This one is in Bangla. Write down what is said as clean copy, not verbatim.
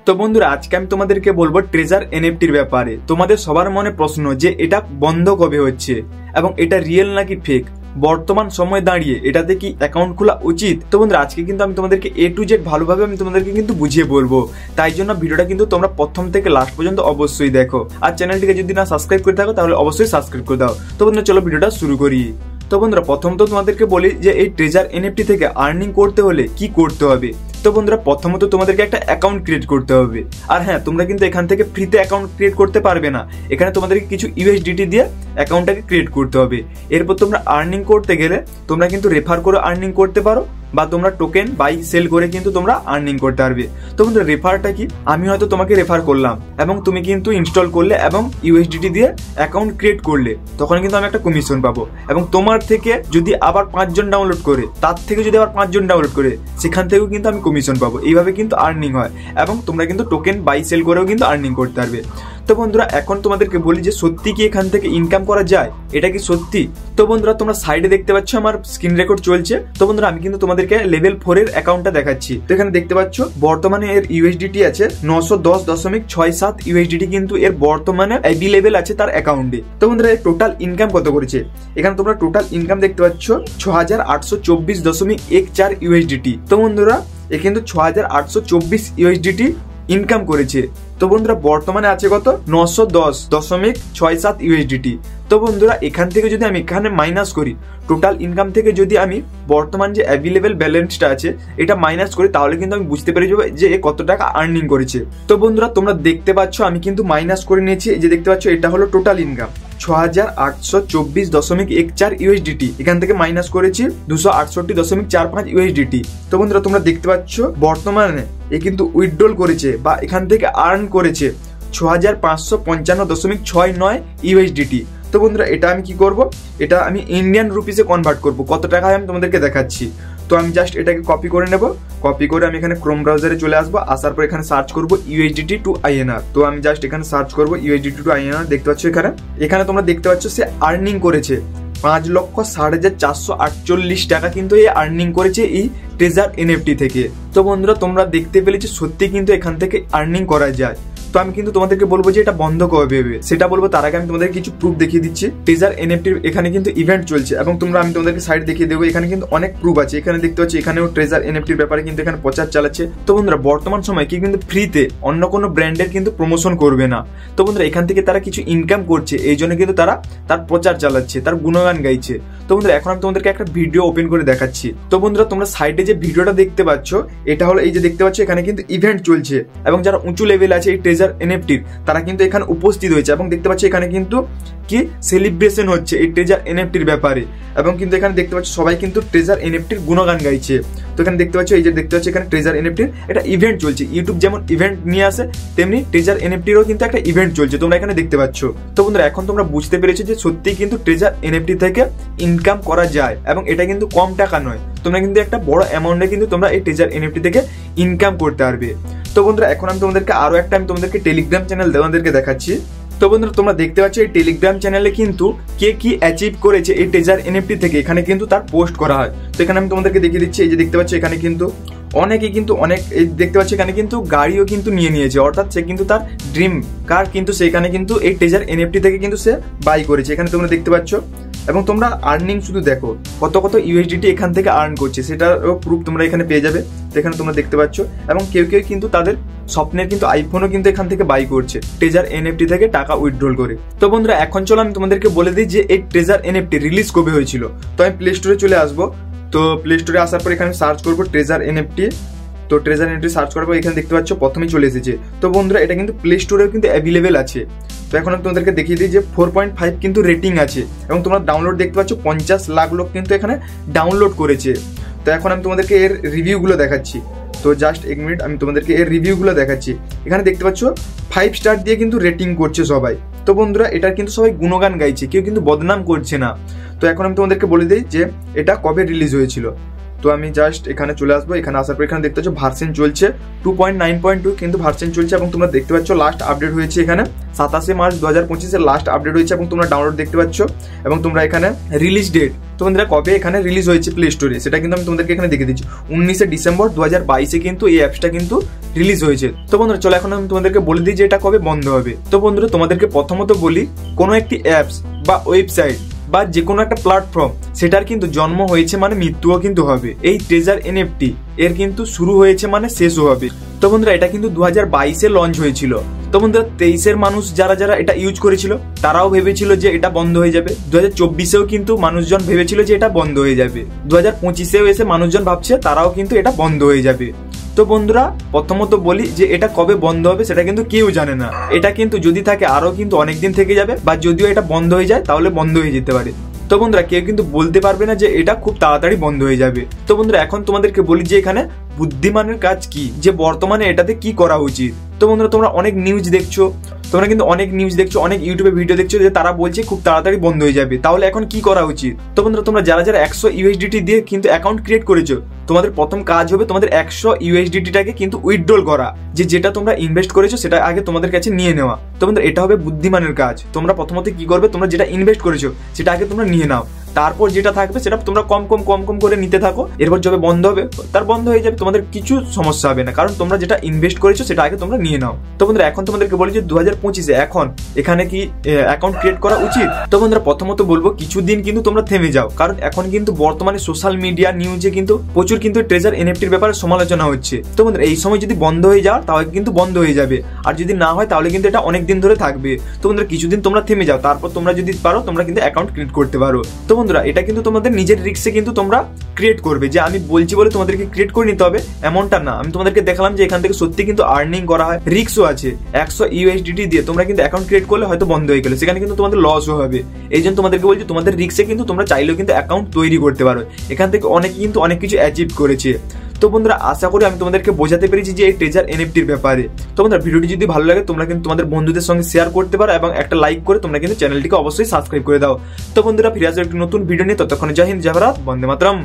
তো বন্ধুরা আজকে আমি তোমাদেরকে বলবো ট্রেজার এনএফটির ব্যাপারে। তোমাদের সবার মনে প্রশ্ন যে এটা বন্ধ কবে হচ্ছে এবং এটা রিয়েল নাকি ফেক, বর্তমান সময় দাঁড়িয়ে এটাতে কি অ্যাকাউন্ট খোলা উচিত। তো বন্ধুরা আজকে কিন্তু আমি তোমাদেরকে A to Z ভালোভাবে আমি তোমাদেরকে কিন্তু বুঝিয়ে বলবো, তাই জন্য ভিডিওটা কিন্তু তোমরা প্রথম থেকে লাস্ট পর্যন্ত অবশ্যই দেখো। আর চ্যানেলটিকে যদি না সাবস্ক্রাইব করে থাকো তাহলে অবশ্যই সাবস্ক্রাইব করে দাও। তো বন্ধুরা চলো ভিডিওটা শুরু করি। তো বন্ধুরা প্রথম তো তোমাদেরকে বলি যে এই ট্রেজার এনএফটি থেকে আর্নিং করতে হলে কি করতে হবে। তো বন্ধুরা প্রথমত তোমাদেরকে একটা অ্যাকাউন্ট ক্রিয়েট করতে হবে। আর হ্যাঁ, তোমরা কিন্তু এখান থেকে ফ্রিতে অ্যাকাউন্ট ক্রিয়েট করতে পারবে না, এখানে তোমাদেরকে কিছু USDT দিয়ে অ্যাকাউন্টটাকে ক্রিয়েট করতে হবে। এরপর তোমরা আর্নিং করতে গেলে তোমরা কিন্তু রেফার করে আর্নিং করতে পারো বা তোমরা টোকেন বাই সেল করে কিন্তু তোমরা আর্নিং করতে পারবে। তো বন্ধুরা রেফারটা কি, আমি হয়তো তোমাকে রেফার করলাম এবং তুমি কিন্তু ইনস্টল করলে এবং USDT দিয়ে অ্যাকাউন্ট ক্রিয়েট করলে, তখন কিন্তু আমি একটা কমিশন পাবো। এবং তোমার থেকে যদি আবার 5 জন ডাউনলোড করে, তার থেকে যদি আবার 5 জন ডাউনলোড করে, সেখান থেকেও কিন্তু আমি কমিশন পাবো। এইভাবে কিন্তু আর্নিং হয় এবং তোমরা কিন্তু টোকেন বাই সেল করেও কিন্তু আর্নিং করতে পারবে। তো বন্ধুরা এখন তোমাদেরকে বলি যে সত্যি কি এখান থেকে ইনকাম করা যায়, এটা কি সত্যি। তো বন্ধুরা তোমরা সাইডে দেখতে পাচ্ছ আমার স্ক্রিন রেকর্ড চলছে। তো বন্ধুরা আমি কিন্তু তোমাদেরকে লেভেল 4 এর অ্যাকাউন্টটা দেখাচ্ছি। তো এখানে দেখতে পাচ্ছ বর্তমানে এর USDT আছে 910.67 USDT, কিন্তু এর বর্তমানে AB লেভেল আছে তার অ্যাকাউন্টে। তো বন্ধুরা এর টোটাল ইনকাম কত করেছে, এখানে তোমরা টোটাল ইনকাম দেখতে পাচ্ছ 6824.14 USDT। তো বন্ধুরা এ কিন্তু 6824 USDT ইনকাম করেছে। তো বন্ধুরা বর্তমানে আছে কত, 910.67 USDT। তো বন্ধুরা এখান থেকে যদি আমি এখানে মাইনাস করি, টোটাল ইনকাম থেকে যদি আমি বর্তমান যে অ্যাভেলেবেল ব্যালেন্সটা আছে এটা মাইনাস করি, তাহলে কিন্তু আমি বুঝতে পেরে যাবো যে এ কত টাকা আর্নিং করেছে। তো বন্ধুরা তোমরা দেখতে পাচ্ছ আমি কিন্তু মাইনাস করে নিয়েছি, এই যে দেখতে পাচ্ছ এটা হলো টোটাল ইনকাম 6824.14 USDT। এখান থেকে মাইনাস করেছি 268.45 USDT। তো বন্ধুরা তোমরা দেখতে পাচ্ছ বর্তমানে এ কিন্তু উইথড্রল করেছে বা এখান থেকে আর্ন করেছে 6555.69 USDT। তো বন্ধুরা এটা আমি কি করব, এটা আমি ইন্ডিয়ান রুপিসে কনভার্ট করব, কত টাকা আমি তোমাদেরকে দেখাচ্ছি। তো আমি জাস্ট এটাকে কপি করে নেব, কপি করে আমি এখানে ক্রোম ব্রাউজারে চলে আসবো, আসার পর এখানে সার্চ করব USDT to INR। তো আমি জাস্ট এখানে সার্চ করব USDT to INR। দেখতে পাচ্ছ এখানে তোমরা দেখতে পাচ্ছ সে আর্নিং করেছে 5,60,448 টাকা কিন্তু এই আর্নিং করেছে এই ট্রেজার এনএফটি থেকে। তো বন্ধুরা তোমরা দেখতে পেলেছো সত্যি কিন্তু এখান থেকে আর্নিং করা যায়। তো আমি কিন্তু তোমাদেরকে বলবো যে এটা বন্ধ কবে হবে সেটা বলবো, তার আগে আমি তোমাদের কিছু প্রুফ দেখিয়ে দিচ্ছি। ট্রেজার এনএফটির এখানে কিন্তু ইভেন্ট চলছে এবং আমি তোমাদেরকে সাইড দেখিয়ে দেবো, এখানে কিন্তু অনেক প্রুফ আছে। এখানে দেখতে পাচ্ছি এখানেও ট্রেজার এনএফটির ব্যাপারে কিন্তু এখানে প্রচার চালাচ্ছে। তো বন্ধুরা বর্তমান সময় কি কিন্তু ফ্রিতে অন্য কোনো ব্র্যান্ডের কিন্তু প্রমোশন করবে না। তো বন্ধুরা এখান থেকে তারা কিছু ইনকাম করছে, এই জন্য কিন্তু তারা তার প্রচার চালাচ্ছে, তার গুণগান গাইছে। তো বন্ধুরা এখন আমি তোমাদেরকে একটা ভিডিও ওপেন করে দেখাচ্ছি। তো বন্ধুরা তোমরা সাইডে যে ভিডিওটা দেখতে পাচ্ছ এটা হলো, এই যে দেখতে পাচ্ছ এখানে কিন্তু ইভেন্ট চলছে এবং যারা উঁচু লেভেল আছে এই ট্রেজার এনএফটির তারা কিন্তু এখানে উপস্থিত হয়েছে এবং দেখতে পাচ্ছ এখানে কিন্তু কি সেলিব্রেশন হচ্ছে এই ট্রেজার এনএফটির ব্যাপারে। এবং কিন্তু এখানে দেখতে পাচ্ছ সবাই কিন্তু ট্রেজার এনএফটির গুণগান গাইছে। তো এখানে দেখতে পাচ্ছ এই যে দেখতে পাচ্ছ এখানে ট্রেজার এনএফটির একটা ইভেন্ট চলছে। ইউটিউব যেমন ইভেন্ট নিয়ে আসে তেমনি ট্রেজার এনএফটিরও কিন্তু একটা ইভেন্ট চলছে, তোমরা এখানে দেখতে পাচ্ছ। তো বন্ধুরা এখন তোমরা বুঝতে পেরেছো যে সত্যি কিন্তু ট্রেজার এনএফটি থেকে ইনকাম করা যায় এবং এটা কিন্তু কম টাকা নয়, তোমরা কিন্তু একটা বড় অ্যামাউন্টে কিন্তু তোমরা এই ট্রেজার এনএফটি থেকে ইনকাম করতে পারবে। তো বন্ধুরা এখন আমি তোমাদেরকে আরো একটা আমি তোমাদেরকে টেলিগ্রাম চ্যানেল তোমাদেরকে দেখাচ্ছি। তো বন্ধুরা তোমরা দেখতে পাচ্ছ এই টেলিগ্রাম চ্যানেলে কিন্তু কে কি অ্যাচিভ করেছে এই ট্রেজার এনএফটি থেকে এখানে কিন্তু তার পোস্ট করা হয়। তো এখানে আমি তোমাদেরকে দেখিয়ে দিচ্ছি, এই যে দেখতে পাচ্ছ এখানে কিন্তু অনেকে কিন্তু অনেক দেখতে পাচ্ছ এখানে কিন্তু গাড়িও কিন্তু নিয়ে নিয়েছে, অর্থাৎ সে কিন্তু তার ড্রিম কার কিন্তু সেখানে কিন্তু এই ট্রেজার এনএফটি থেকে কিন্তু সে বাই করেছে। এখানে তোমরা দেখতে পাচ্ছ এবং তোমরা আর্নিং শুধু দেখো কত কত USDT এখান থেকে আর্ন করছে, সেটারও প্রুফ তোমরা এখানে পেয়ে যাবে। তো এখানে তোমরা দেখতে পাচ্ছ এবং কেউ কিন্তু তাদের স্বপ্নের কিন্তু আইফোনও কিন্তু এখান থেকে বাই করছে ট্রেজার এনএফটি থেকে টাকা উইথড্রল করে। তো বন্ধুরা এখন চলো আমি তোমাদেরকে বলে দিই যে এই ট্রেজার এনএফটি রিলিজ কবে হয়েছিল। তো আমি প্লে স্টোরে চলে আসবো। তো প্লে স্টোরে আসার পর এখানে সার্চ করবো ট্রেজার এনএফটি। তো ট্রেজার এনএফটি সার্চ করার পর এখানে দেখতে পাচ্ছ প্রথমেই চলে এসেছে। তো বন্ধুরা এটা কিন্তু প্লে স্টোরেও কিন্তু অ্যাভেলেবেল আছে। তো এখন আমি তোমাদেরকে দেখিয়ে দিই যে 4.5 কিন্তু রেটিং আছে এবং তোমরা ডাউনলোড দেখতে পাচ্ছ 50 লাখ লোক কিন্তু এখানে ডাউনলোড করেছে। তো এখন আমি তোমাদেরকে এর রিভিউগুলো দেখাচ্ছি। তো জাস্ট এক মিনিট আমি তোমাদেরকে এর রিভিউগুলো দেখাচ্ছি। এখানে দেখতে পাচ্ছ 5 স্টার দিয়ে কিন্তু রেটিং করছে সবাই। তো বন্ধুরা এটার কিন্তু সবাই গুণগান গাইছে, কেউ কিন্তু বদনাম করছে না। তো এখন আমি তোমাদেরকে বলে দিই যে এটা কবে রিলিজ হয়েছিল। তো আমি জাস্ট এখানে চলে আসবো। এখানে আসার পর এখানে দেখতে পাচ্ছ ভার্সন চলছে 2.9.2 কিন্তু ভার্সন চলছে, এবং তোমরা দেখতে পাচ্ছ লাস্ট আপডেট হয়েছে এখানে 27 মার্চ 2025 লাস্ট আপডেট হয়েছে, এবং তোমরা ডাউনলোড দেখতে পাচ্ছ, এবং তোমরা এখানে রিলিজ ডেট তোমাদের কবে এখানে রিলিজ হয়েছে প্লে স্টোরে সেটা কিন্তু আমি তোমাদেরকে এখানে দেখে দিচ্ছি। 19 ডিসেম্বর 2022 কিন্তু এই অ্যাপসটা কিন্তু রিলিজ হয়েছে। তো বন্ধুরা চলো এখন আমি তোমাদেরকে বলে দিই যে এটা কবে বন্ধ হবে। তো বন্ধুরা তোমাদেরকে প্রথমত বলি, কোনো একটি অ্যাপস বা ওয়েবসাইট বা যে কোনো একটা প্ল্যাটফর্ম সেটার কিন্তু জন্ম হয়েছে মানে মৃত্যুও কিন্তু হবে। এই ট্রেজার এনএফটি এর কিন্তু শুরু হয়েছে মানে শেষও হবে। তো বন্ধুরা এটা কিন্তু 2022 লঞ্চ হয়েছিল। তো বন্ধুরা 23 মানুষ যারা যারা এটা ইউজ করেছিল তারাও ভেবেছিল যে এটা বন্ধ হয়ে যাবে। 2024 কিন্তু মানুষজন ভেবেছিল যে এটা বন্ধ হয়ে যাবে। 2025 এসে মানুষজন ভাবছে তারাও কিন্তু এটা বন্ধ হয়ে যাবে। তো বন্ধুরা প্রথমত বলি যে এটা কবে বন্ধ হবে সেটা কিন্তু কেউ জানে না। এটা কিন্তু যদি থাকে আরো কিন্তু অনেকদিন থেকে যাবে, বা যদিও এটা বন্ধ হয়ে যায় তাহলে বন্ধ হয়ে যেতে পারে। তো বন্ধুরা কেউ কিন্তু বলতে পারবে না যে এটা খুব তাড়াতাড়ি বন্ধ হয়ে যাবে। তো বন্ধুরা এখন তোমাদেরকে বলি যে এখানে বুদ্ধিমানের কাজ কি, যে বর্তমানে এটাতে কি করা উচিত। তো বন্ধুরা তোমরা অনেক নিউজ দেখছো, অনেক ইউটিউবে ভিডিও দেখছো যে তারা বলছে খুব তাড়াতাড়ি বন্ধ হয়ে যাবে, তাহলে এখন কি করা উচিত। তো বন্ধুরা তোমরা যারা যারা 100 USDT দিয়ে কিন্তু অ্যাকাউন্ট ক্রিয়েট করেছো, তোমাদের প্রথম কাজ হবে তোমাদের 100 USDTটাকে কিন্তু উইথড্রল করা, যেটা তোমরা ইনভেস্ট করেছো সেটা আগে তোমাদের কাছে নিয়ে নেওয়া। তো বন্ধুরা এটা হবে বুদ্ধিমানের কাজ। তোমরা প্রথমত কি করবে, তোমরা যেটা ইনভেস্ট করেছো সেটা আগে তোমরা নিয়ে নাও, তারপর যেটা থাকবে সেটা তোমরা কম কম করে নিতে থাকো। এরপর যবে বন্ধ হবে তার বন্ধ হয়ে যাবে, তোমাদের কিছু সমস্যা হবে না, কারণ তোমরা যেটা ইনভেস্ট করেছো সেটা আগে তোমরা নিয়ে নাও। তো বন্ধুরা এখন তোমাদেরকে বলি যে 2025 এখন এখানে কি অ্যাকাউন্ট ক্রিয়েট করা উচিত। তো বন্ধুরা প্রথমত বলবো কিছুদিন কিন্তু তোমরা থেমে যাও, কারণ এখন কিন্তু বর্তমানে সোশ্যাল মিডিয়া নিউজে কিন্তু প্রচুর কিন্তু ট্রেজার এনএফটির ব্যাপারে সমালোচনা হচ্ছে। তো বন্ধুরা এই সময় যদি বন্ধ হয়ে যাও তাহলে কিন্তু বন্ধ হয়ে যাবে, আর যদি না হয় তাহলে কিন্তু এটা অনেক দিন ধরে থাকবে। তো বন্ধুরা কিছুদিন তোমরা থেমে যাও, তারপর তোমরা যদি পারো তোমরা কিন্তু অ্যাকাউন্ট ক্রিয়েট করতে পারো। তো বন্ধুরা এটা কিন্তু তোমাদের নিজের রিস্কে কিন্তু তোমরা ক্রিয়েট করবে, যে আমি বলছি বলে তোমাদেরকে ক্রিয়েট করে নিতে হবে এমনটা না। আমি তোমাদেরকে দেখালাম যে এখান থেকে সত্যি কিন্তু আর্নিং করা হয়, রিস্কও আছে। 100 USDT দিয়ে তোমরা কিন্তু অ্যাকাউন্ট ক্রিয়েট করলে হয়তো বন্ধ হয়ে গেল, সেখানে কিন্তু তোমাদের লসও হবে। এই জন্য তোমাদেরকে বলছি তোমাদের রিস্কে কিন্তু তোমরা চাইলেও কিন্তু অ্যাকাউন্ট তৈরি করতে পারো। এখান থেকে অনেকে কিন্তু অনেক কিছু অ্যাচিভ করেছে। তো বন্ধুরা আশা করি আমি তোমাদেরকে বোঝাতে পেরেছি যে এই ট্রেজার এনএফটির ব্যাপারে। তো বন্ধুরা ভিডিওটি যদি ভালো লাগে তোমরা কিন্তু তোমাদের বন্ধুদের সঙ্গে শেয়ার করতে পারো, এবং একটা লাইক করে তোমরা কিন্তু চ্যানেলটিকে অবশ্যই সাবস্ক্রাইব করে দাও। তো বন্ধুরা ফিরে আসবে একটি নতুন ভিডিও নিয়ে, ততক্ষণে জয় হিন্দ, জয় ভারত, বন্দে মাতরম।